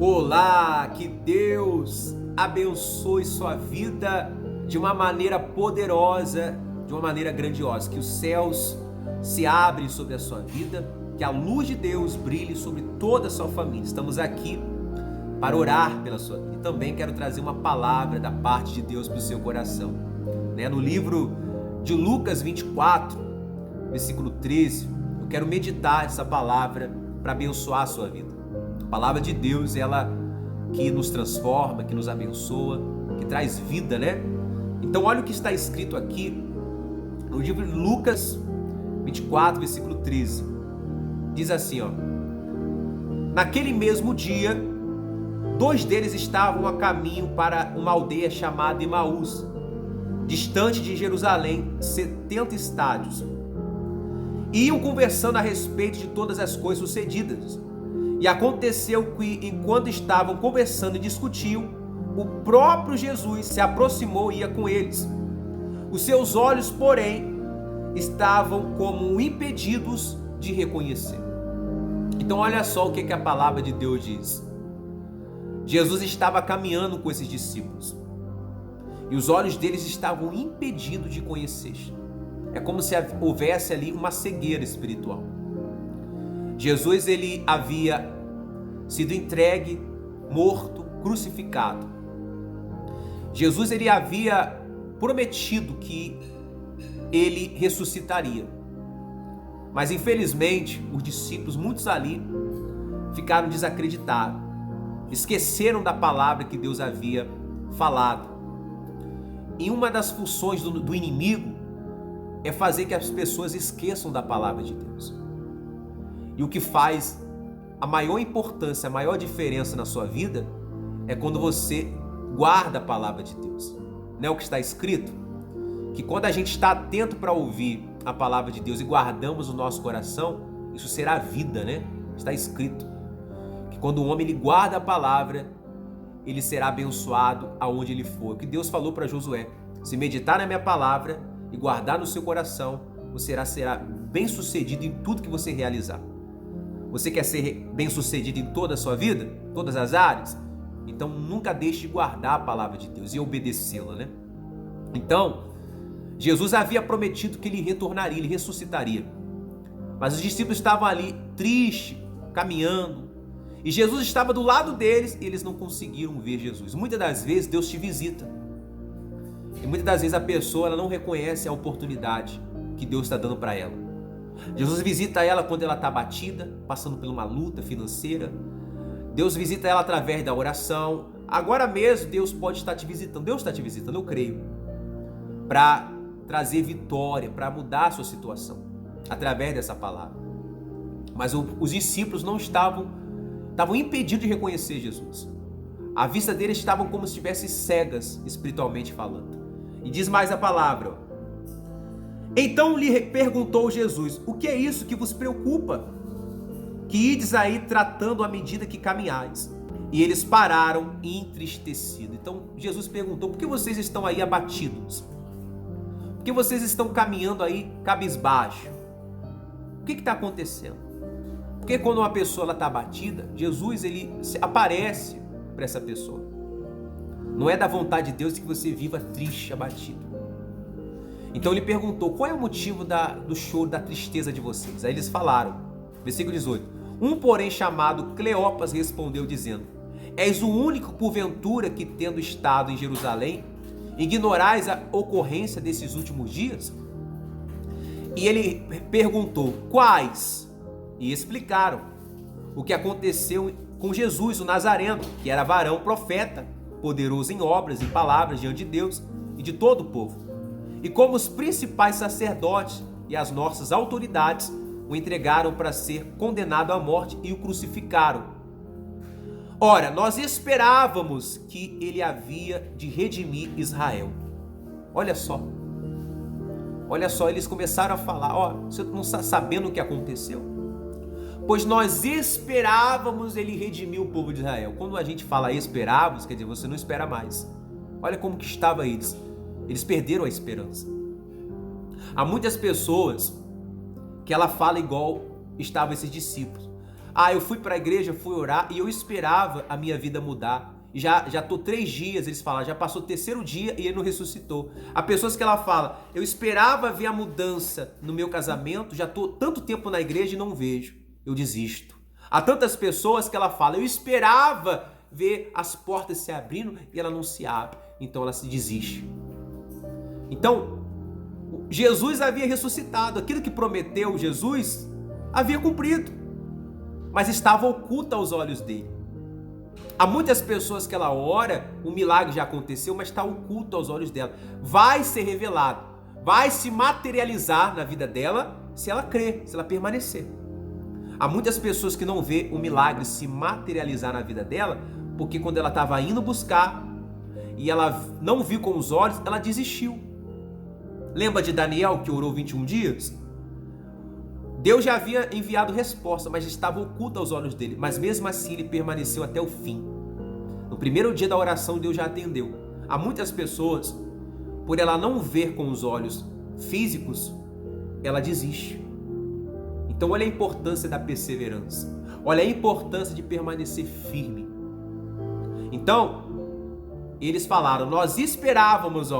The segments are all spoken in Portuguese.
Olá, que Deus abençoe sua vida de uma maneira poderosa, de uma maneira grandiosa, que os céus se abrem sobre a sua vida, que a luz de Deus brilhe sobre toda a sua família. Estamos aqui para orar pela sua vida. E também quero trazer uma palavra da parte de Deus para o seu coração. No livro de Lucas 24, versículo 13, eu quero meditar essa palavra para abençoar a sua vida. A palavra de Deus, ela que nos transforma, que nos abençoa, que traz vida, né? Então olha o que está escrito aqui no livro de Lucas 24, versículo 13. Diz assim, naquele mesmo dia, dois deles estavam a caminho para uma aldeia chamada Emaús, distante de Jerusalém, 70 estádios. Iam conversando a respeito de todas as coisas sucedidas. E aconteceu que, enquanto estavam conversando e discutiam, o próprio Jesus se aproximou e ia com eles. Os seus olhos, porém, estavam como impedidos de reconhecer. Então olha só o que a palavra de Deus diz. Jesus estava caminhando com esses discípulos e os olhos deles estavam impedidos de conhecer. É como se houvesse ali uma cegueira espiritual. Jesus, ele havia sido entregue, morto, crucificado. Jesus, ele havia prometido que ele ressuscitaria. Mas infelizmente, os discípulos, muitos ali, ficaram desacreditados. Esqueceram da palavra que Deus havia falado. E uma das funções do inimigo é fazer que as pessoas esqueçam da palavra de Deus. E o que faz a maior importância, a maior diferença na sua vida é quando você guarda a palavra de Deus. Não é o que está escrito? Que quando a gente está atento para ouvir a palavra de Deus e guardamos o nosso coração, isso será vida, né? Está escrito que quando o homem ele guarda a palavra, ele será abençoado aonde ele for. O que Deus falou para Josué: se meditar na minha palavra e guardar no seu coração, você será bem sucedido em tudo que você realizar. Você quer ser bem sucedido em toda a sua vida? Todas as áreas? Então nunca deixe de guardar a palavra de Deus e obedecê-la, né? Então, Jesus havia prometido que ele retornaria, ele ressuscitaria. Mas os discípulos estavam ali tristes, caminhando. E Jesus estava do lado deles e eles não conseguiram ver Jesus. Muitas das vezes Deus te visita. E muitas das vezes a pessoa ela não reconhece a oportunidade que Deus está dando para ela. Jesus visita ela quando ela está abatida, passando por uma luta financeira. Deus visita ela através da oração. Agora mesmo Deus pode estar te visitando. Deus está te visitando, eu creio, para trazer vitória, para mudar a sua situação, através dessa palavra. Mas os discípulos não estavam impedidos de reconhecer Jesus. A vista deles estavam como se estivessem cegas, espiritualmente falando. E diz mais a palavra: então lhe perguntou Jesus: o que é isso que vos preocupa? Que ides aí tratando à medida que caminhais? E eles pararam entristecidos. Então Jesus perguntou: por que vocês estão aí abatidos? Por que vocês estão caminhando aí cabisbaixo? O que está acontecendo? Porque quando uma pessoa está abatida, Jesus ele aparece para essa pessoa. Não é da vontade de Deus que você viva triste, abatido. Então ele perguntou: qual é o motivo do choro, da tristeza de vocês? Aí eles falaram, versículo 18: um porém chamado Cleopas respondeu dizendo: és o único porventura que, tendo estado em Jerusalém, ignorais a ocorrência desses últimos dias? E ele perguntou: quais? E explicaram o que aconteceu com Jesus, o Nazareno, que era varão profeta, poderoso em obras e palavras diante de Deus e de todo o povo. E como os principais sacerdotes e as nossas autoridades o entregaram para ser condenado à morte e o crucificaram. Ora, nós esperávamos que ele havia de redimir Israel. Olha só, eles começaram a falar: você não está sabendo o que aconteceu? Pois nós esperávamos ele redimir o povo de Israel. Quando a gente fala esperávamos, quer dizer, você não espera mais. Olha como que estava eles perderam a esperança. Há muitas pessoas que ela fala igual estavam esses discípulos. Eu fui para a igreja, fui orar e eu esperava a minha vida mudar. Já tô 3 dias, eles falam, já passou o 3º dia e ele não ressuscitou. Há pessoas que ela fala, eu esperava ver a mudança no meu casamento, já tô tanto tempo na igreja e não vejo, eu desisto. Há tantas pessoas que ela fala, eu esperava ver as portas se abrindo e ela não se abre, então ela se desiste. Então, Jesus havia ressuscitado, aquilo que prometeu Jesus havia cumprido, mas estava oculto aos olhos dele. Há muitas pessoas que ela ora, o milagre já aconteceu, mas está oculto aos olhos dela. Vai ser revelado, vai se materializar na vida dela se ela crer, se ela permanecer. Há muitas pessoas que não vê o milagre se materializar na vida dela, porque quando ela estava indo buscar e ela não viu com os olhos, ela desistiu. Lembra de Daniel que orou 21 dias? Deus já havia enviado resposta, mas estava oculta aos olhos dele. Mas mesmo assim ele permaneceu até o fim. No primeiro dia da oração Deus já atendeu. Há muitas pessoas, por ela não ver com os olhos físicos, ela desiste. Então olha a importância da perseverança. Olha a importância de permanecer firme. Então, eles falaram, nós esperávamos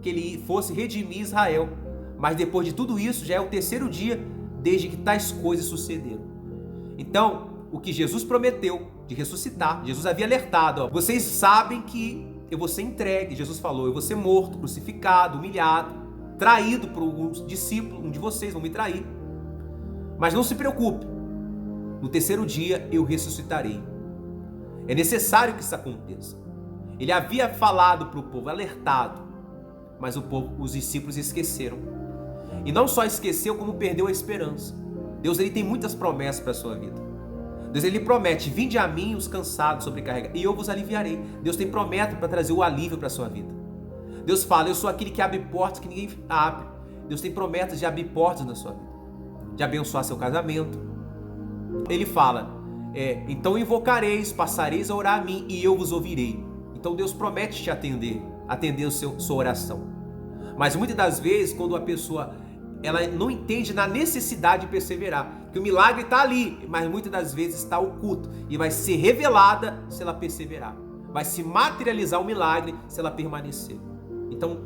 que ele fosse redimir Israel. Mas depois de tudo isso, já é o 3º dia desde que tais coisas sucederam. Então, o que Jesus prometeu de ressuscitar, Jesus havia alertado, vocês sabem que eu vou ser entregue, Jesus falou, eu vou ser morto, crucificado, humilhado, traído por alguns discípulos, um de vocês vão me trair. Mas não se preocupe, no 3º dia eu ressuscitarei. É necessário que isso aconteça. Ele havia falado para o povo, alertado, mas os discípulos esqueceram. E não só esqueceu, como perdeu a esperança. Deus ele tem muitas promessas para a sua vida. Deus ele promete, vinde a mim os cansados, sobrecarregados, e eu vos aliviarei. Deus tem promessa para trazer o alívio para a sua vida. Deus fala, eu sou aquele que abre portas que ninguém abre. Deus tem promessas de abrir portas na sua vida, de abençoar seu casamento. Ele fala, então invocareis, passareis a orar a mim e eu vos ouvirei. Então Deus promete te atender sua oração. Mas muitas das vezes, quando a pessoa ela não entende na necessidade de perseverar, que o milagre está ali, mas muitas das vezes está oculto e vai ser revelada se ela perseverar. Vai se materializar o milagre se ela permanecer. Então,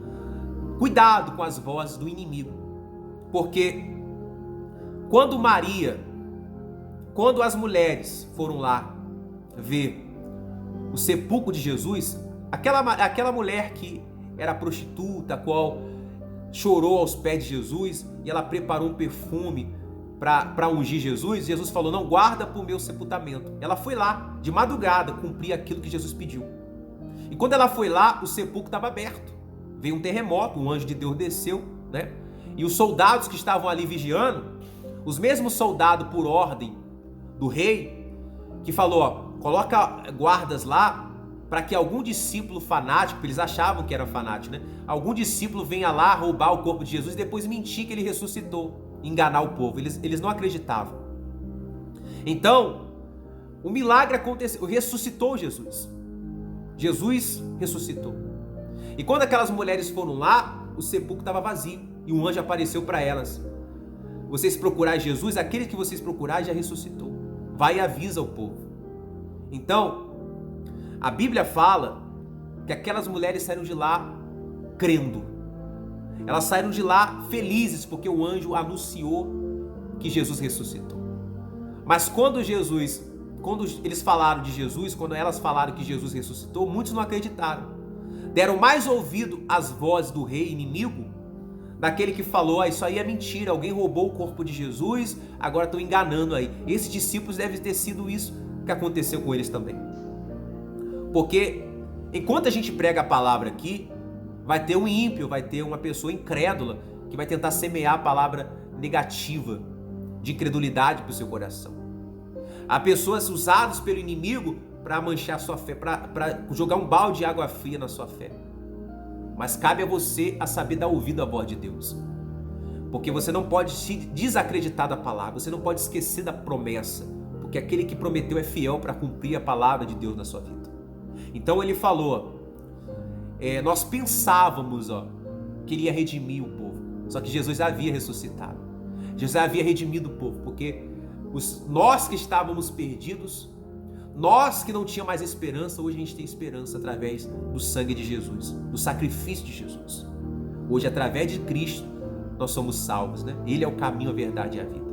cuidado com as vozes do inimigo, porque quando as mulheres foram lá ver o sepulcro de Jesus, aquela mulher que era prostituta, a qual chorou aos pés de Jesus e ela preparou um perfume para ungir Jesus, Jesus falou, não, guarda para o meu sepultamento. Ela foi lá de madrugada cumprir aquilo que Jesus pediu. E quando ela foi lá, o sepulcro estava aberto. Veio um terremoto, um anjo de Deus desceu, né? E os soldados que estavam ali vigiando, os mesmos soldados por ordem do rei, que falou, coloca guardas lá para que algum discípulo fanático, eles achavam que era fanático, né? Algum discípulo venha lá roubar o corpo de Jesus e depois mentir que ele ressuscitou, enganar o povo. Eles não acreditavam. Então, o milagre aconteceu, ressuscitou Jesus. Jesus ressuscitou. E quando aquelas mulheres foram lá, o sepulcro estava vazio e um anjo apareceu para elas. Vocês procurar Jesus, aquele que vocês procurar já ressuscitou. Vai e avisa o povo. Então, a Bíblia fala que aquelas mulheres saíram de lá crendo. Elas saíram de lá felizes porque o anjo anunciou que Jesus ressuscitou. Mas quando eles falaram de Jesus, quando elas falaram que Jesus ressuscitou, muitos não acreditaram. Deram mais ouvido às vozes do rei inimigo, daquele que falou, isso aí é mentira, alguém roubou o corpo de Jesus, agora estão enganando aí. Esses discípulos devem ter sido isso que aconteceu com eles também. Porque enquanto a gente prega a palavra aqui, vai ter um ímpio, vai ter uma pessoa incrédula que vai tentar semear a palavra negativa de incredulidade para o seu coração. Há pessoas usadas pelo inimigo para manchar sua fé, para jogar um balde de água fria na sua fé. Mas cabe a você a saber dar ouvido à voz de Deus. Porque você não pode se desacreditar da palavra, você não pode esquecer da promessa, porque aquele que prometeu é fiel para cumprir a palavra de Deus na sua vida. Então ele falou, nós pensávamos que ele ia redimir o povo, só que Jesus havia ressuscitado. Jesus havia redimido o povo, porque Nós que estávamos perdidos, nós que não tínhamos mais esperança, hoje a gente tem esperança através do sangue de Jesus, do sacrifício de Jesus. Hoje, através de Cristo, nós somos salvos, né? Ele é o caminho, a verdade e a vida.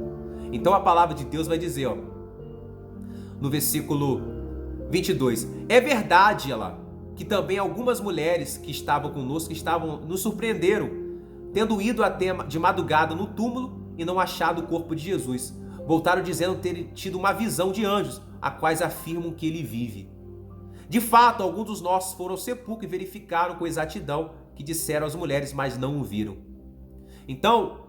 Então a palavra de Deus vai dizer, ó, no versículo 22, é verdade, ela, que também algumas mulheres que estavam conosco, nos surpreenderam, tendo ido até de madrugada no túmulo e não achado o corpo de Jesus. Voltaram dizendo ter tido uma visão de anjos, a quais afirmam que ele vive. De fato, alguns dos nossos foram ao sepulcro e verificaram com exatidão que disseram as mulheres, mas não o viram. Então,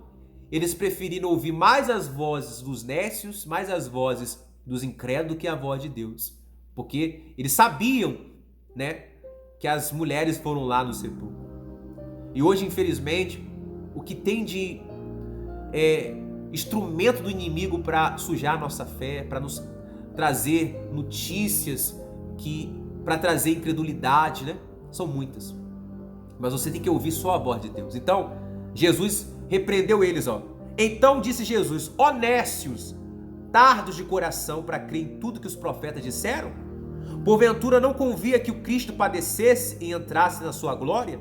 eles preferiram ouvir mais as vozes dos nécios, mais as vozes dos incrédulos do que a voz de Deus. Porque eles sabiam, né, que as mulheres foram lá no sepulcro. E hoje, infelizmente, o que tem de instrumento do inimigo para sujar a nossa fé, para nos trazer notícias, para trazer incredulidade, né? São muitas. Mas você tem que ouvir só a voz de Deus. Então, Jesus repreendeu eles, ó. Então disse Jesus, ó nécios, tardos de coração para crer em tudo que os profetas disseram? Porventura não convia que o Cristo padecesse e entrasse na sua glória?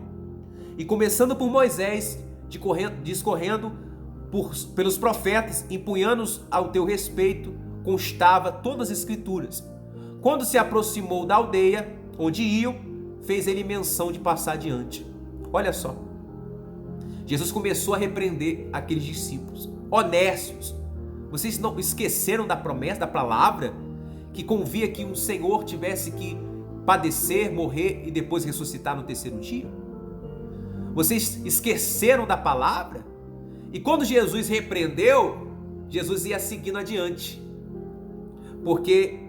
E começando por Moisés, discorrendo pelos profetas, empunhando-os ao teu respeito, constava todas as escrituras. Quando se aproximou da aldeia onde iam, fez ele menção de passar adiante. Olha só, Jesus começou a repreender aqueles discípulos. Honestos, vocês não esqueceram da promessa, da palavra, que convia que um Senhor tivesse que padecer, morrer e depois ressuscitar no terceiro dia? Vocês esqueceram da palavra? E quando Jesus repreendeu, Jesus ia seguindo adiante. Porque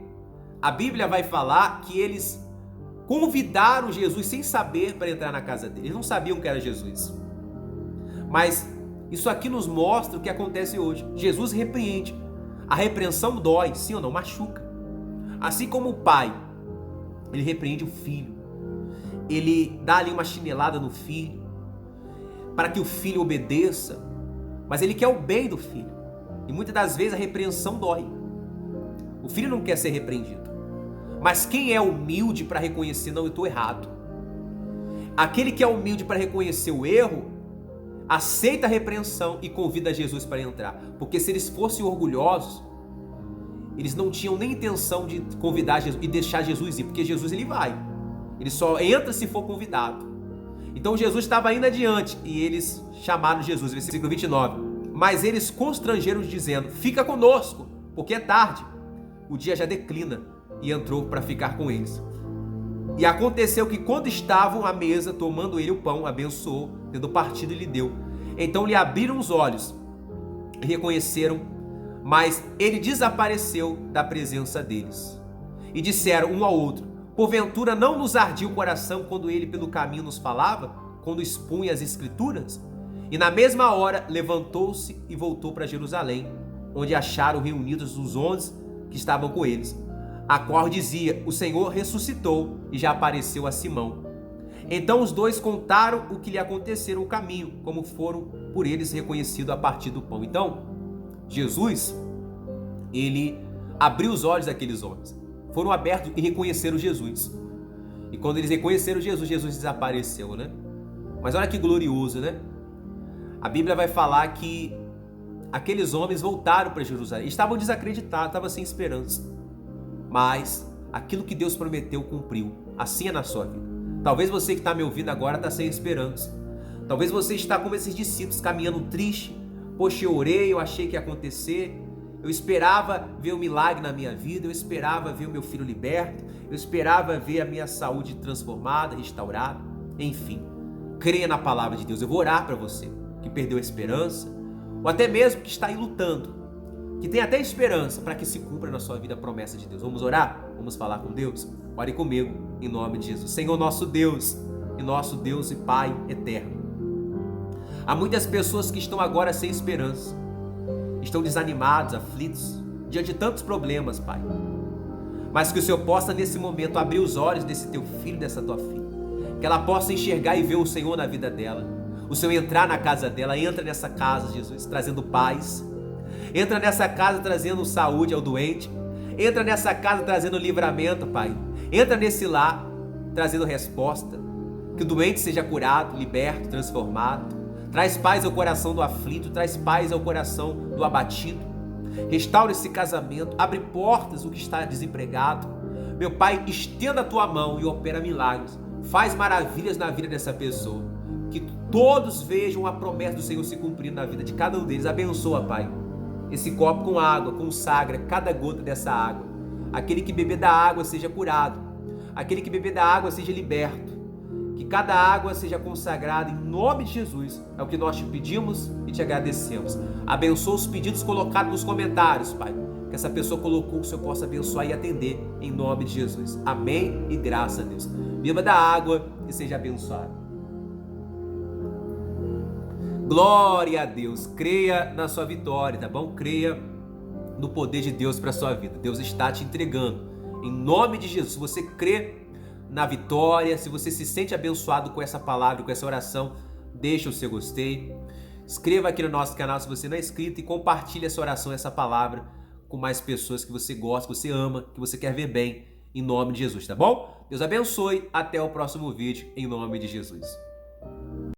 a Bíblia vai falar que eles convidaram Jesus sem saber para entrar na casa dele. Eles não sabiam que era Jesus. Mas isso aqui nos mostra o que acontece hoje. Jesus repreende. A repreensão dói, sim ou não? Machuca. Assim como o pai, ele repreende o filho. Ele dá ali uma chinelada no filho, para que o filho obedeça. Mas ele quer o bem do filho. E muitas das vezes a repreensão dói. O filho não quer ser repreendido. Mas quem é humilde para reconhecer, não, eu estou errado. Aquele que é humilde para reconhecer o erro, aceita a repreensão e convida Jesus para entrar. Porque se eles fossem orgulhosos, eles não tinham nem intenção de convidar Jesus e deixar Jesus ir. Porque Jesus, ele vai. Ele só entra se for convidado. Então Jesus estava indo adiante e eles chamaram Jesus. Versículo 29. Mas eles constrangeram dizendo, fica conosco, porque é tarde. O dia já declina. E entrou para ficar com eles. E aconteceu que quando estavam à mesa, tomando ele o pão, abençoou, tendo partido lhe deu. Então lhe abriram os olhos e reconheceram, mas ele desapareceu da presença deles. E disseram um ao outro, porventura não nos ardia o coração quando ele pelo caminho nos falava, quando expunha as escrituras? E na mesma hora levantou-se e voltou para Jerusalém, onde acharam reunidos os 11 que estavam com eles, a qual dizia, o Senhor ressuscitou e já apareceu a Simão. Então os dois contaram o que lhe aconteceu no caminho, como foram por eles reconhecidos a partir do pão. Então, Jesus, ele abriu os olhos daqueles homens. Foram abertos e reconheceram Jesus. E quando eles reconheceram Jesus, Jesus desapareceu, né? Mas olha que glorioso, né? A Bíblia vai falar que aqueles homens voltaram para Jerusalém. Estavam desacreditados, estavam sem esperança. Mas aquilo que Deus prometeu cumpriu. Assim é na sua vida. Talvez você que está me ouvindo agora está sem esperança. Talvez você está como esses discípulos caminhando triste. Poxa, eu orei, eu achei que ia acontecer. Eu esperava ver um milagre na minha vida. Eu esperava ver o meu filho liberto. Eu esperava ver a minha saúde transformada, restaurada. Enfim, creia na palavra de Deus. Eu vou orar para você que perdeu a esperança. Ou até mesmo que está aí lutando, que tem até esperança para que se cumpra na sua vida a promessa de Deus. Vamos orar? Vamos falar com Deus? Ore comigo, em nome de Jesus. Senhor nosso Deus, e nosso Deus e Pai eterno. Há muitas pessoas que estão agora sem esperança, estão desanimados, aflitos, diante de tantos problemas, Pai. Mas que o Senhor possa nesse momento abrir os olhos desse teu filho, dessa tua filha, que ela possa enxergar e ver o Senhor na vida dela, o Senhor entrar na casa dela. Entra nessa casa, Jesus, trazendo paz. Entra nessa casa trazendo saúde ao doente. Entra nessa casa trazendo livramento, Pai. Entra nesse lar trazendo resposta. Que o doente seja curado, liberto, transformado. Traz paz ao coração do aflito, traz paz ao coração do abatido. Restaura esse casamento, abre portas o que está desempregado. Meu Pai, estenda a tua mão e opera milagres. Faz maravilhas na vida dessa pessoa. Que todos vejam a promessa do Senhor se cumprindo na vida de cada um deles. Abençoa, Pai, esse copo com água, consagra cada gota dessa água. Aquele que beber da água seja curado. Aquele que beber da água seja liberto. Que cada água seja consagrada em nome de Jesus. É o que nós te pedimos e te agradecemos. Abençoa os pedidos colocados nos comentários, Pai. Que essa pessoa colocou, que o Senhor possa abençoar e atender em nome de Jesus. Amém e graças a Deus. Beba da água e seja abençoado. Glória a Deus. Creia na sua vitória, tá bom? Creia no poder de Deus para a sua vida. Deus está te entregando. Em nome de Jesus, se você crê na vitória, se você se sente abençoado com essa palavra, com essa oração, deixa o seu gostei. Inscreva aqui no nosso canal se você não é inscrito e compartilhe essa oração, essa palavra com mais pessoas que você gosta, que você ama, que você quer ver bem, em nome de Jesus, tá bom? Deus abençoe, até o próximo vídeo, em nome de Jesus.